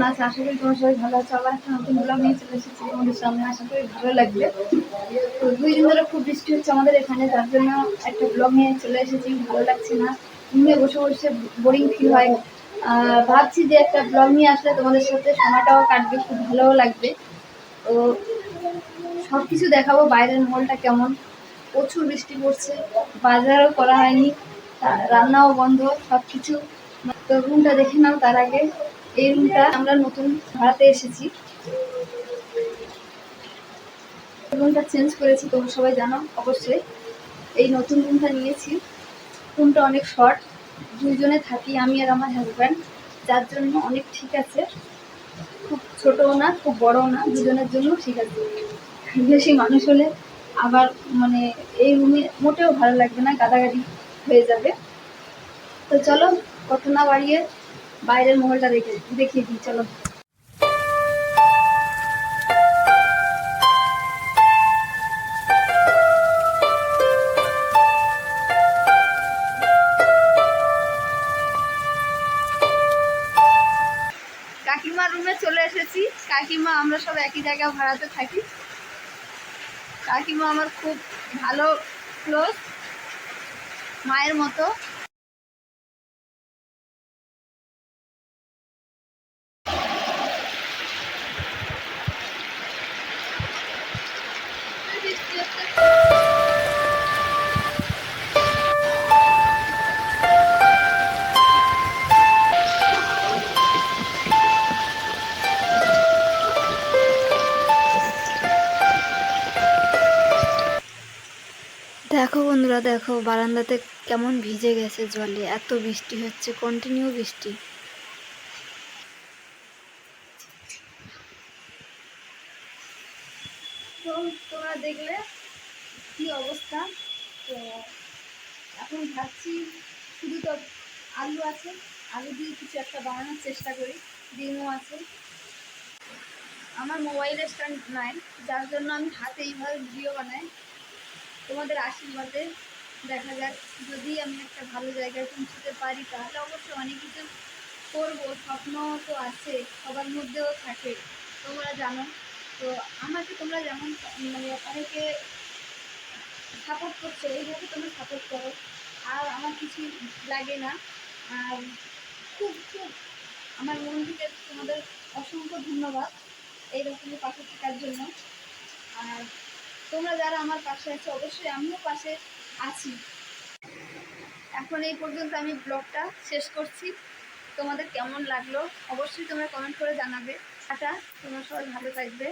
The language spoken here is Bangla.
আছো? আশা করি তোমার সবাই ভালো আছো। আবার একটা নতুন ব্লগ নিয়ে চলে এসেছি তোমাদের সামনে, আশা করি ভালো লাগবে। তো 2 দিন ধরে খুব বৃষ্টি হচ্ছে আমাদের এখানে, যার জন্য একটা ব্লগ নিয়ে চলে এসেছি। ভালো লাগছে না, রুমে বসে বসে বোরিং ফিল হয়। ভাবছি যে একটা ব্লগ নিয়ে আসলে তোমাদের সাথে সময়টাও কাটবে, খুব ভালোও লাগবে। তো সব কিছু দেখাবো, বাইরের মহলটা কেমন। প্রচুর বৃষ্টি পড়ছে, বাজারও করা হয়নি, রান্নাও বন্ধ, সব কিছু। তো রুমটা দেখে নাও তার আগে। এই রুমটা আমরা নতুন ভাড়াতে এসেছি, রুমটা চেঞ্জ করেছি, তোমরা সবাই জানো অবশ্যই। এই নতুন রুমটা নিয়েছি। রুমটা অনেক শর্ট, 2 জনে থাকি, আমি আর আমার হাজব্যান্ড, যার জন্য অনেক ঠিক আছে। খুব ছোটও না, খুব বড়ও না, 2 জনের জন্য ঠিক আছে। বেশি মানুষ হলে আবার মানে এই রুমে মোটেও ভালো লাগবে না, গাদাগাদি হয়ে যাবে। তো চলো কথা না বাড়িয়ে বাইরের মহলটা দেখিয়ে দিই, চলো। কাকিমার রুমে চলে এসেছি। কাকিমা, আমরা সব একই জায়গায় ভাড়াতে থাকি। কাকিমা আমার খুব ভালো ক্লোজ, মায়ের মতো। দেখো বন্ধুরা, দেখো বারান্দাতে কেমন ভিজে গেছে জলে, এত বৃষ্টি হচ্ছে, কন্টিনিউ বৃষ্টি। তো তোমরা দেখলে কি অবস্থা। তো এখন ভাবছি শুধু তো আলু আছে, আলু দিয়ে কিছু একটা বানানোর চেষ্টা করি। ডিমও আছে। আমার মোবাইলের স্ট্যান্ড নাই, যার জন্য আমি হাতে এইভাবে ভিডিও বানাই। তোমাদের আশীর্বাদে দেখা যাক, যদি আমি একটা ভালো জায়গায় পৌঁছতে পারি তাহলে অবশ্যই অনেক কিছু করবো। স্বপ্ন তো আছে, সবার মধ্যেও থাকে, তোমরা জানো। তো আমাকে তোমরা যেমন মানে অনেকে সাপোর্ট করছো, এইভাবে তোমরা সাপোর্ট করো। আর আমার কিছু লাগে না। আর খুব খুব আমার মন থেকে তোমাদের অসংখ্য ধন্যবাদ এইরকমই পাশে থাকার জন্য। আর তোমরা যারা আমার পাশে আছো, অবশ্যই আমিও পাশে আছি। এখন এই পর্যন্ত আমি ব্লগটা শেষ করছি। তোমাদের কেমন লাগলো অবশ্যই তোমরা কমেন্ট করে জানাবে। টাটা, তোমরা সবাই ভালো থাকবে।